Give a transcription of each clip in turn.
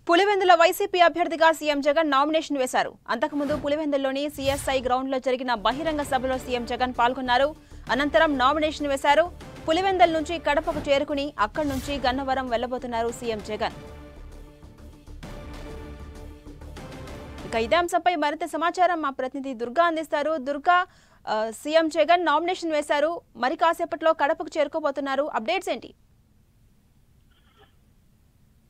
Pulivendula YCP అభ్యర్థిగా CM Jagan nomination వేశారు. అంతకుముందు పులివెందుల్లోని సీఎస్ఐ గ్రౌండ్లో జరిగిన బహిరంగ సభలో సీఎం జగన్ పాల్గొన్నారు. అనంతరం నామినేషన్ వేశారు. పులివెందుల నుంచి కడపకు చేరుకుని అక్కడి నుంచి గన్నవరం వెళ్లబోతున్నారు సీఎం జగన్. ఇక ఇదే అంశంపై మరింత సమాచారం మా ప్రతినిధి దుర్గా అందిస్తారు. దుర్గా, సీఎం జగన్ నామినేషన్ వేశారు. మరి కాసేపట్లో కడపకు చేరుకోబోతున్నారు. అప్డేట్స్ ఏంటి?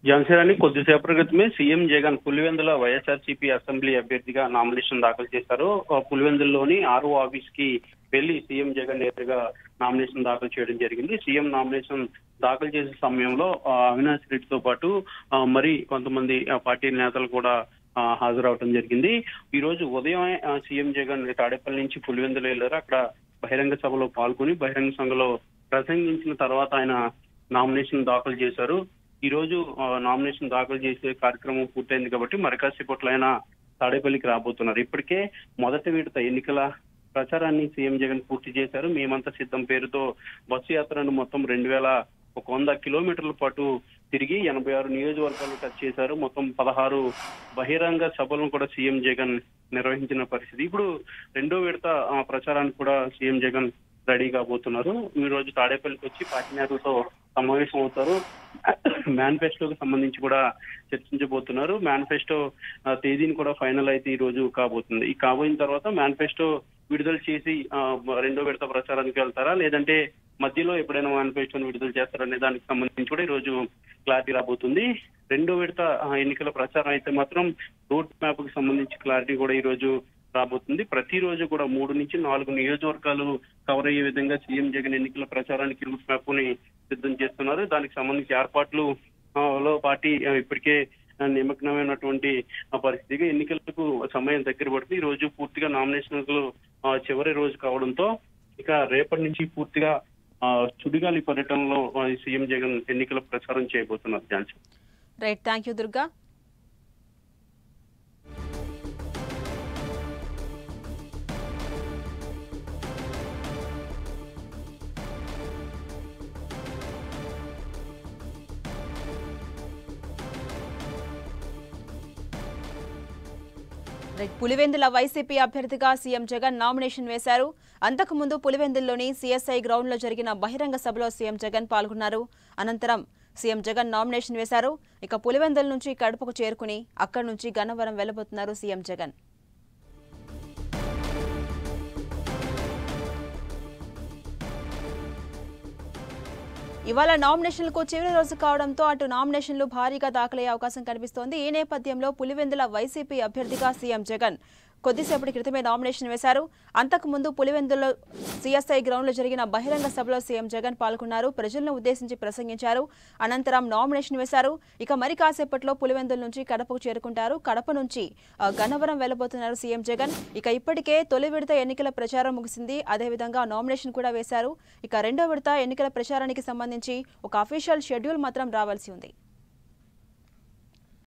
జనసేనాని కొద్దిసేపటి క్రితమే సీఎం జగన్ పులివెందుల వైఎస్ఆర్సీపీ అసెంబ్లీ అభ్యర్థిగా నామినేషన్ దాఖలు చేశారు. పులివెందుల్లోని ఆర్ఓ ఆఫీస్ కి వెళ్లి సీఎం జగన్ నేరుగా నామినేషన్ దాఖలు చేయడం జరిగింది. సీఎం నామినేషన్ దాఖలు చేసే సమయంలో అవినాష్ రెడ్డితో పాటు మరి కొంతమంది పార్టీ నేతలు కూడా హాజరవడం జరిగింది. ఈ రోజు ఉదయం సీఎం జగన్ తాడేపల్లి నుంచి పులివెందులు వెళ్లారు. అక్కడ బహిరంగ సభలో పాల్గొని బహిరంగ సభలో ప్రసంగించిన తర్వాత ఆయన నామినేషన్ దాఖలు చేశారు. ఈ రోజు నామినేషన్ దాఖలు చేసే కార్యక్రమం పూర్తయింది కాబట్టి మరి కాసేపట్లో ఆయన తాడేపల్లికి రాబోతున్నారు. ఇప్పటికే మొదటి విడత ఎన్నికల ప్రచారాన్ని సీఎం జగన్ పూర్తి చేశారు. మేమంతా సిద్ధం పేరుతో బస్సు యాత్రను మొత్తం 2100 కిలోమీటర్ల పాటు తిరిగి 86 నియోజకవర్గాలు టచ్ చేశారు. మొత్తం 16 బహిరంగ సభలను కూడా సీఎం జగన్ నిర్వహించిన పరిస్థితి. ఇప్పుడు రెండో విడత ప్రచారానికి కూడా సీఎం జగన్ రెడీ కాబోతున్నారు. ఈ రోజు తాడేపల్లికి వచ్చి పార్టీ నేతలతో సమావేశం అవుతారు. మేనిఫెస్టోకి సంబంధించి కూడా చర్చించబోతున్నారు. మేనిఫెస్టో తేదీని కూడా ఫైనల్ అయితే ఈ రోజు కాబోతుంది. ఈ కాబోయిన తర్వాత మేనిఫెస్టో విడుదల చేసి రెండో విడత ప్రచారానికి వెళ్తారా, లేదంటే మధ్యలో ఎప్పుడైనా మేనిఫెస్టోని విడుదల చేస్తారనే దానికి సంబంధించి కూడా ఈ రోజు క్లారిటీ రాబోతుంది. రెండో విడత ఎన్నికల ప్రచారం అయితే మాత్రం రోడ్ మ్యాప్ కి సంబంధించి క్లారిటీ కూడా ఈ రోజు రాబోతుంది. ప్రతిరోజు కూడా 3 నుంచి 4 నియోజకవర్గాలు కవర్ అయ్యే విధంగా సీఎం జగన్ ఎన్నికల ప్రచారానికి రూట్ మ్యాప్ ని సిద్ధం చేస్తున్నారు. దానికి సంబంధించి ఏర్పాట్లు లో పార్టీ ఇప్పటికే నిమగ్నమైనటువంటి పరిస్థితిగా ఎన్నికలకు సమయం దగ్గర పడుతుంది. ఈ రోజు పూర్తిగా నామినేషన్లు చివరి రోజు కావడంతో ఇక రేపటి నుంచి పూర్తిగా సుడిగాలి పర్యటనలో సీఎం జగన్ ఎన్నికల ప్రచారం చేయబోతున్నారు. Jhansi. Right, thank you Durga. Pulivendula YCP అభ్యర్థిగా సీఎం జగన్ నామినేషన్ వేశారు. అంతకుముందు పులివెందుల్లోని సీఎస్ఐ గ్రౌండ్లో జరిగిన బహిరంగ సభలో సీఎం జగన్ పాల్గొన్నారు. అనంతరం సీఎం జగన్ నామినేషన్ వేశారు. ఇక పులివెందుల నుంచి కడపకు చేరుకుని అక్కడి నుంచి గన్నవరం వెళ్లబోతున్నారు సీఎం జగన్. ఇవాళ నామినేషన్లకు చివరి రోజు కావడంతో అటు నామినేషన్లు భారీగా దాఖలయ్యే అవకాశం కనిపిస్తోంది. ఈ నేపథ్యంలో పులివెందుల వైసీపీ అభ్యర్థిగా సీఎం జగన్ కొద్దిసేపటి క్రితమే నామినేషన్ వేశారు. అంతకుముందు పులివెందుల్లో సీఎస్ఐ గ్రౌండ్లో జరిగిన బహిరంగ సభలో సీఎం జగన్ పాల్గొన్నారు. ప్రజలను ఉద్దేశించి ప్రసంగించారు. అనంతరం నామినేషన్ వేశారు. ఇక మరి కాసేపట్లో పులివెందుల నుంచి కడపకు చేరుకుంటారు. కడప నుంచి గన్నవరం వెళ్లబోతున్నారు సీఎం జగన్. ఇక ఇప్పటికే తొలి విడత ఎన్నికల ప్రచారం ముగిసింది. అదేవిధంగా నామినేషన్ కూడా వేశారు. ఇక రెండో విడత ఎన్నికల ప్రచారానికి సంబంధించి ఒక అఫీషియల్ షెడ్యూల్ మాత్రం రావాల్సి ఉంది.